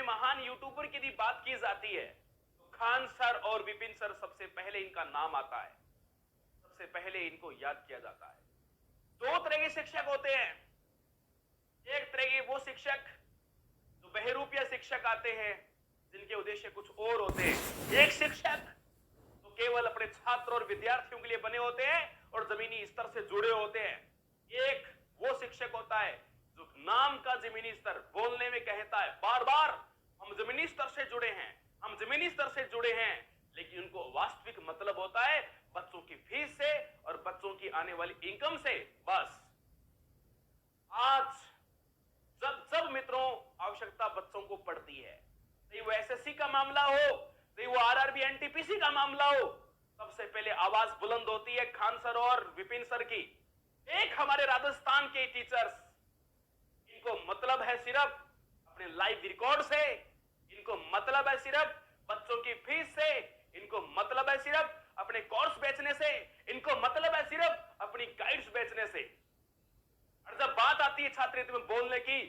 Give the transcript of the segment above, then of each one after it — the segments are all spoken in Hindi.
महान यूट्यूबर की यदि बात की जाती है तो खान सर और विपिन सर सबसे पहले इनका नाम आता है, सबसे पहले इनको याद किया जाता है। दो तरह के शिक्षक होते हैं। एक तरह के वो शिक्षक जो बहरूपिया शिक्षक आते हैं, जिनके उद्देश्य कुछ और होते हैं। एक शिक्षक तो केवल अपने छात्र और विद्यार्थियों के लिए बने होते हैं और जमीनी स्तर से जुड़े होते हैं। एक वो शिक्षक होता है जो नाम का जमीनी स्तर बोलने में कहता है बार बार हम जमीनी स्तर से जुड़े हैं, हम जमीनी स्तर से जुड़े हैं, लेकिन उनको वास्तविक मतलब होता है बच्चों की फीस से और बच्चों की आने वाली इनकम से। बस आज जब जब मित्रों आवश्यकता बच्चों को पड़ती है, चाहे वो एसएससी का मामला हो, चाहे वो आरआरबी एनटीपीसी का मामला हो, सबसे पहले आवाज बुलंद होती है खान सर और विपिन सर की। एक हमारे राजस्थान के टीचर्स, इनको मतलब है सिर्फ अपने लाइव रिकॉर्ड से, इनको मतलब है सिर्फ बच्चों की फीस से, इनको मतलब है सिर्फ अपने कोर्स बेचने से, इनको मतलब है सिर्फ अपनी गाइड्स बेचने से। और जब बात आती है छात्र में बोलने की,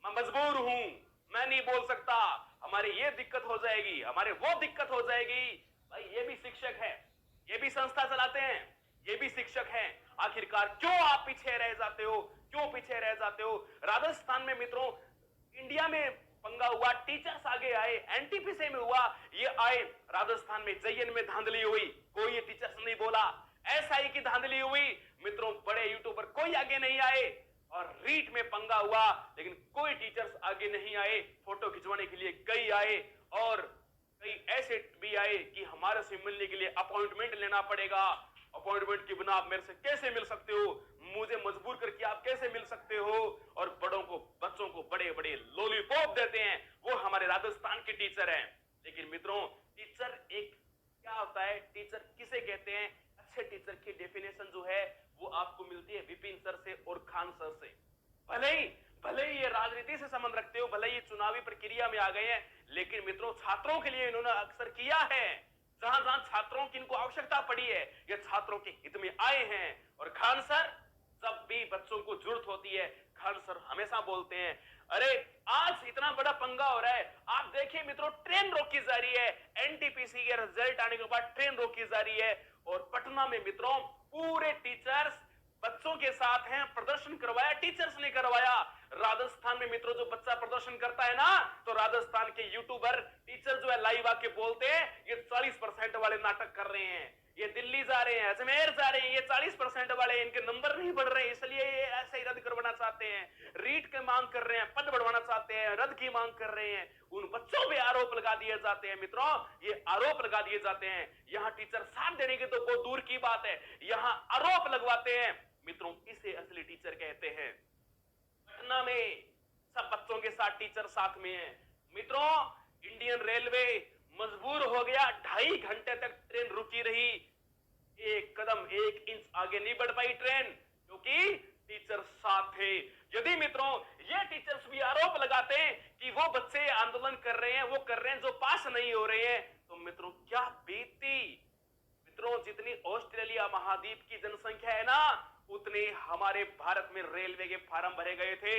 मैं मजबूर हूं, मैं नहीं बोल सकता, हमारे ये दिक्कत हो जाएगी, हमारे वो दिक्कत हो जाएगी। भाई ये भी शिक्षक है, ये भी संस्था चलाते हैं, ये भी शिक्षक हैं। आखिरकार क्यों आप पीछे रह जाते हो, क्यों पीछे रह जाते हो? राजस्थान में मित्रों इंडिया में पंगा हुआ, टीचर्स आगे आए, एनटीपीसी में हुआ, ये आए, राजस्थान में जयन में धांधली हुई, कोई ये टीचर्स नहीं बोला। एसआई की धांधली हुई, मित्रों बड़े यूट्यूबर कोई आगे नहीं आए। और रीट में पंगा हुआ, लेकिन कोई टीचर्स आगे नहीं आए। फोटो खिंचवाने के लिए कई आए और कई ऐसे भी आए कि हमारे से मिलने के लिए अपॉइंटमेंट लेना पड़ेगा, अपॉइंटमेंट के बिना आप मेरे से कैसे मिल सकते हो, मुझे मजबूर करके आप कैसे मिल सकते हो। और बड़ों को, बच्चों को बड़े बड़े लॉलीपॉप देते हैं, वो हमारे राजस्थान के टीचर हैं। लेकिन मित्रों टीचर एक क्या होता है, टीचर किसे कहते हैं? अच्छे टीचर की डेफिनेशन जो है वो आपको मिलती है विपिन सर से और खान सर से। भले ही ये राजनीति से संबंध रखते हो, भले ही चुनावी प्रक्रिया में आ गए हैं, लेकिन मित्रों छात्रों के लिए इन्होंने अक्सर किया है। जहां जहां छात्रों की इनको आवश्यकता पड़ी है, ये छात्रों के हित में आए हैं। और खान सर, जब भी बच्चों को जरूरत होती है, खान सर हमेशा बोलते हैं, अरे आज इतना बड़ा पंगा हो रहा है, आप देखिए मित्रों ट्रेन रोकी जा रही है, एनटीपीसी के रिजल्ट आने के बाद ट्रेन रोकी जा रही है। और पटना में मित्रों पूरे टीचर्स बच्चों के साथ हैं, प्रदर्शन करवाया टीचर्स ने करवाया। राजस्थान में मित्रों जो बच्चा प्रदर्शन करता है ना, तो राजस्थान के यूट्यूबर टीचर जो है लाइव आके बोलते हैं ये 40% वाले नाटक कर रहे हैं, ये दिल्ली जा रहे हैं, अजमेर जा रहे हैं, ये 40% वाले, इनके नंबर नहीं बढ़ रहे, इसलिए ये ऐसे ही रद्द करवाना चाहते हैं, रीट की मांग कर रहे हैं, पद बढ़वाना चाहते हैं, रद्द की मांग कर रहे हैं। उन बच्चों पे आरोप लगा दिए जाते हैं मित्रों, ये आरोप लगा दिए जाते हैं। यहां टीचर साथ देने की तो बहुत दूर की बात है, यहां आरोप लगवाते हैं मित्रों, इसे असली टीचर कहते हैं। पटना में सब बच्चों के साथ टीचर साथ में है मित्रों। इंडियन रेलवे मजबूर हो गया, 2.5 घंटे तक ट्रेन रुकी रही, एक कदम एक इंच आगे नहीं बढ़ पाई ट्रेन, क्योंकि टीचर साथ थे। यदि मित्रों ये टीचर्स भी आरोप लगाते हैं कि वो बच्चे आंदोलन कर रहे हैं, वो कर रहे हैं जो पास नहीं हो रहे हैं, तो मित्रों क्या बीती। मित्रों जितनी ऑस्ट्रेलिया महाद्वीप की जनसंख्या है ना, उतने हमारे भारत में रेलवे के फार्म भरे गए थे।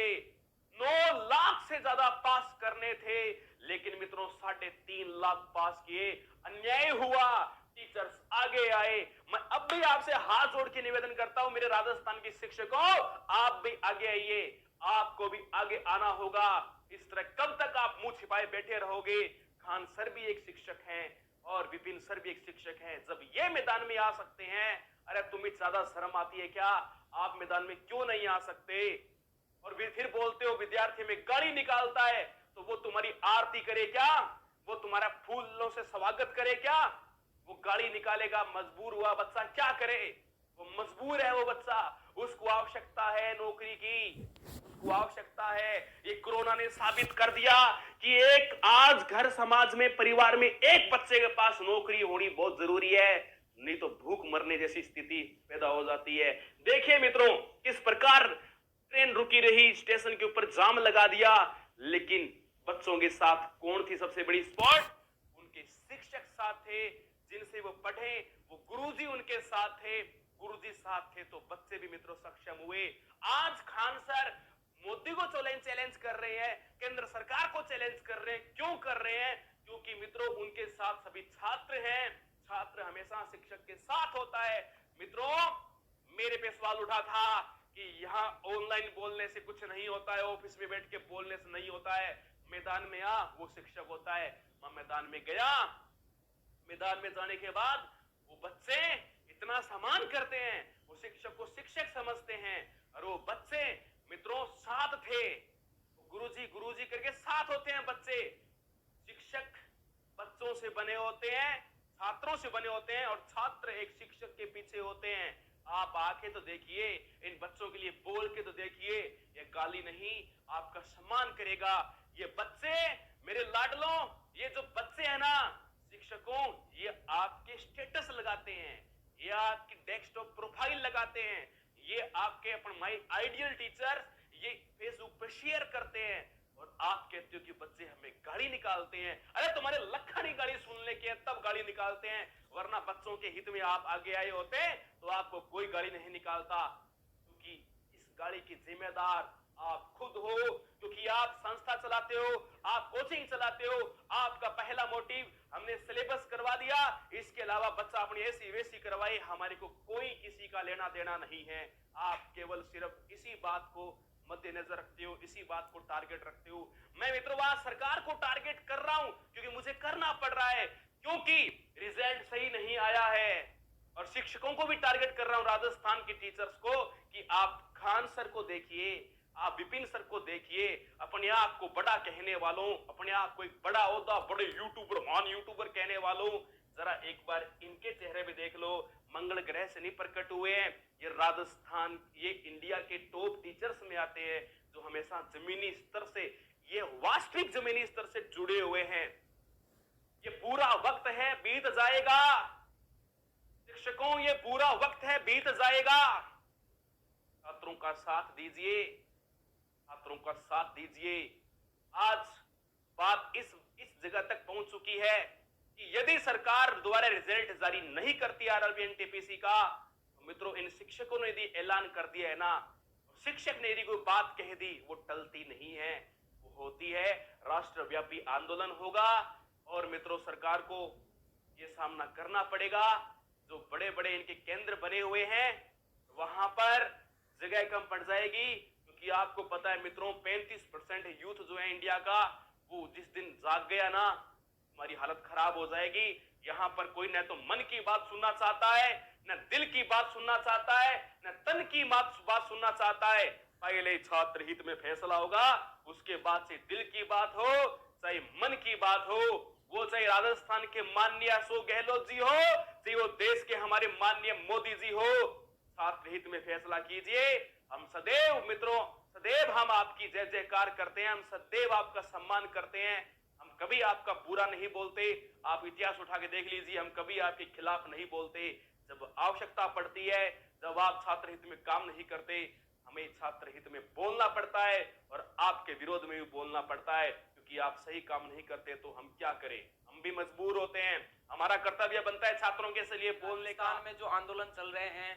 9 लाख से ज्यादा पास करने थे, लेकिन मित्रों 3.5 लाख पास किए। अन्याय हुआ, टीचर्स आगे आए। मैं अब भी आपसे हाथ जोड़ के निवेदन करता हूं मेरे राजस्थान के शिक्षकों, आप भी आगे आइए, आपको भी आगे आना होगा। इस तरह कब तक आप मुंह छिपाए बैठे रहोगे? खान सर भी एक शिक्षक हैं और विपिन सर भी एक शिक्षक हैं। जब ये मैदान में आ सकते हैं, अरे तुम्हें ज्यादा शर्म आती है क्या? आप मैदान में क्यों नहीं आ सकते? और फिर बोलते हो विद्यार्थी में गाड़ी निकालता है, तो वो तुम्हारी आरती करे क्या? वो तुम्हारा फूलों से स्वागत करे क्या? वो गाड़ी निकालेगा, मजबूर हुआ बच्चा क्या करे? वो मजबूर है, वो बच्चा, उसको आवश्यकता है नौकरी की, उसको आवश्यकता है। ये कोरोना ने साबित कर दिया कि एक आज घर समाज में, परिवार में एक बच्चे के पास नौकरी होनी बहुत जरूरी है, नहीं तो भूख मरने जैसी स्थिति पैदा हो जाती है। देखिए मित्रों किस प्रकार ट्रेन रुकी रही, स्टेशन के ऊपर जाम लगा दिया, लेकिन बच्चों के साथ कौन थी सबसे बड़ी स्पॉट? उनके शिक्षक साथ थे, जिनसे वो पढ़े, वो गुरुजी उनके साथ थे। गुरुजी साथ थे तो बच्चे भी मित्रों सक्षम हुए। आज खान सर मोदी को चैलेंज कर रहे हैं, केंद्र सरकार को चैलेंज कर रहे हैं। क्यों कर रहे हैं? क्योंकि मित्रों उनके साथ सभी छात्र हैं। छात्र हमेशा शिक्षक के साथ होता है। मित्रों मेरे पे सवाल उठा था कि यहाँ ऑनलाइन बोलने से कुछ नहीं होता है, ऑफिस में बैठ के बोलने से नहीं होता है। मैदान में आ, वो शिक्षक होता है। मैं मैदान में गया, मैदान में जाने के बाद वो बच्चे इतना सम्मान करते हैं, वो शिक्षक को शिक्षक समझते हैं। और वो बच्चे मित्रों साथ थे, गुरुजी गुरुजी करके साथ होते हैं बच्चे। शिक्षक बच्चों से बने होते हैं, छात्रों से बने होते हैं, और छात्र एक शिक्षक के पीछे होते हैं। आप आके तो देखिए, इन बच्चों के लिए बोल के तो देखिए, ये गाली नहीं, आपका सम्मान करेगा। ये बच्चे मेरे लाडलों, ये जो बच्चे हैं ना शिक्षकों, ये आपके स्टेटस लगाते हैं, ये आपकी डेस्कटॉप प्रोफाइल लगाते हैं, ये आपके अपन माय आइडियल टीचर ये फेसबुक पर शेयर करते हैं। और आप कहते हो कि बच्चे हमें गाली निकालते हैं। अरे तुम्हारे लखनी गाली सुनने के तब गाली निकालते हैं, वरना बच्चों के हित में आप आगे आए होते तो आपको कोई गाली नहीं निकालता। क्योंकि इस गाली की जिम्मेदार आप खुद हो, क्योंकि आप संस्था चलाते हो, आप कोचिंग चलाते हो। आपका पहला मोटिव हमने सिलेबस करवा दिया, इसके अलावा बच्चा अपनी ऐसी वैसी करवाए, हमारे को कोई किसी का लेना देना नहीं है। आप केवल सिर्फ इसी बात को मद्देनजर रखते हो, इसी बात को टारगेट रखते हो। मैं मित्रों आज सरकार को टारगेट कर रहा हूं, क्योंकि मुझे करना पड़ रहा है, क्योंकि रिजल्ट सही नहीं आया है। और शिक्षकों को भी टारगेट कर रहा हूं, राजस्थान के टीचर्स को, कि आप खान सर को देखिए, आप विपिन सर को देखिए, अपने आप को बड़ा कहने वालों, अपने आप को एक बड़ा ओहदा, बड़े यूट्यूबर, महान यूट्यूबर कहने वालों, जरा एक बार इनके चेहरे पे देख लो। मंगल ग्रह से नहीं प्रकट हुए हैं, ये राजस्थान, ये इंडिया के टॉप टीचर्स में आते हैं, जो हमेशा जमीनी स्तर से, ये वास्तविक जमीनी स्तर से जुड़े हुए हैं। ये पूरा वक्त है, बीत जाएगा शिक्षकों, ये पूरा वक्त है, बीत जाएगा। छात्रों का साथ दीजिए, छात्रों का साथ दीजिए। आज बात इस जगह तक पहुंच चुकी है कि यदि सरकार द्वारा रिजल्ट जारी नहीं करती आरआरबी एनटीपीसी का, तो मित्रों इन शिक्षकों ने यदि ऐलान कर दिया है ना, शिक्षक ने यदि कोई बात कह दी, वो टलती नहीं है, वो होती है, राष्ट्रव्यापी आंदोलन होगा। और मित्रों सरकार को ये सामना करना पड़ेगा, जो बड़े बड़े इनके केंद्र बने हुए हैं वहां पर जगह कम पड़ जाएगी। क्योंकि आपको पता है मित्रों 35% यूथ जो है इंडिया का, वो जिस दिन जाग गया ना, हमारी हालत खराब हो जाएगी। यहां पर कोई न तो मन की बात सुनना चाहता है, न दिल की बात सुनना चाहता है, न तन की बात सुनना चाहता है। पहले छात्र हित में फैसला होगा, उसके बाद से दिल की बात हो, चाहे मन की बात हो, वो चाहे राजस्थान के माननीय अशोक गहलोत जी हो, चाहे वो देश के हमारे माननीय मोदी जी हो, छात्र हित में फैसला कीजिए। हम सदैव मित्रों, सदैव हम आपकी जय जयकार करते हैं, हम सदैव आपका सम्मान करते हैं, हम कभी आपका बुरा नहीं बोलते। आप इतिहास उठा के देख लीजिए, हम कभी आपके खिलाफ नहीं बोलते। जब आवश्यकता पड़ती है, जब आप छात्र हित में काम नहीं करते, हमें छात्र हित में बोलना पड़ता है, और आपके विरोध में भी बोलना पड़ता है, क्योंकि आप सही काम नहीं करते तो हम क्या करें, हम भी मजबूर होते हैं। हमारा कर्तव्य बनता है छात्रों के लिए बोलने का। राजस्थान में जो आंदोलन चल रहे हैं,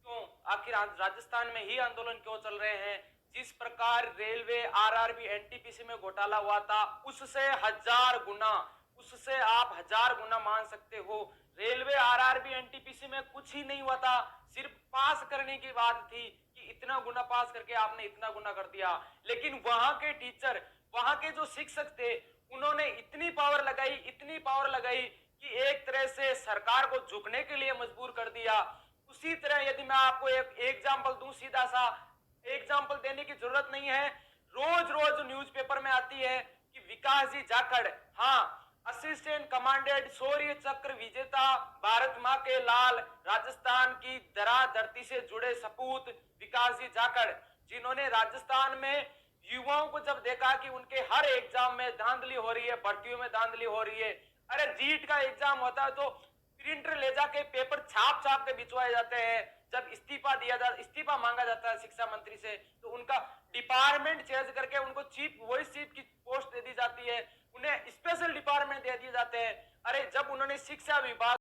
क्यों आखिर राजस्थान में ही आंदोलन क्यों चल रहे हैं? जिस प्रकार रेलवे आरआरबी एनटीपीसी में घोटाला हुआ था, उससे 1000 गुना, उससे आप 1000 गुना मान सकते हो। रेलवे आरआरबी एनटीपीसी में कुछ ही नहीं हुआ था, सिर्फ पास करने की बात थी कि इतना गुना पास करके आपने इतना गुना कर दिया। लेकिन वहां के टीचर, वहां के जो शिक्षक थे, उन्होंने इतनी पावर लगाई, इतनी पावर लगाई कि एक तरह से सरकार को झुकने के लिए मजबूर कर दिया। उसी तरह यदि मैं आपको एक एग्जाम्पल दूं, सीधा सा एग्जाम्पल देने की जरूरत नहीं है, रोज रोज न्यूज़पेपर में आती है कि विकास जी जाखड़, हाँ, असिस्टेंट कमांडेंट शौर्य चक्र विजेता, भारत मां के लाल, राजस्थान की धरा धरती से जुड़े सपूत विकास जी जाखड़, जिन्होंने राजस्थान में युवाओं को जब देखा कि उनके हर एग्जाम में धांधली हो रही है, भर्तियों में धांधली हो रही है, अरे जीट का एग्जाम होता है तो प्रिंटर ले जाके पेपर छाप छाप के भिजवाए जाते हैं। जब इस्तीफा मांगा जाता है शिक्षा मंत्री से, तो उनका डिपार्टमेंट चेंज करके उनको चीफ वॉइस चीफ की पोस्ट दे दी जाती है, उन्हें स्पेशल डिपार्टमेंट दे दिए जाते हैं। अरे जब उन्होंने शिक्षा विभाग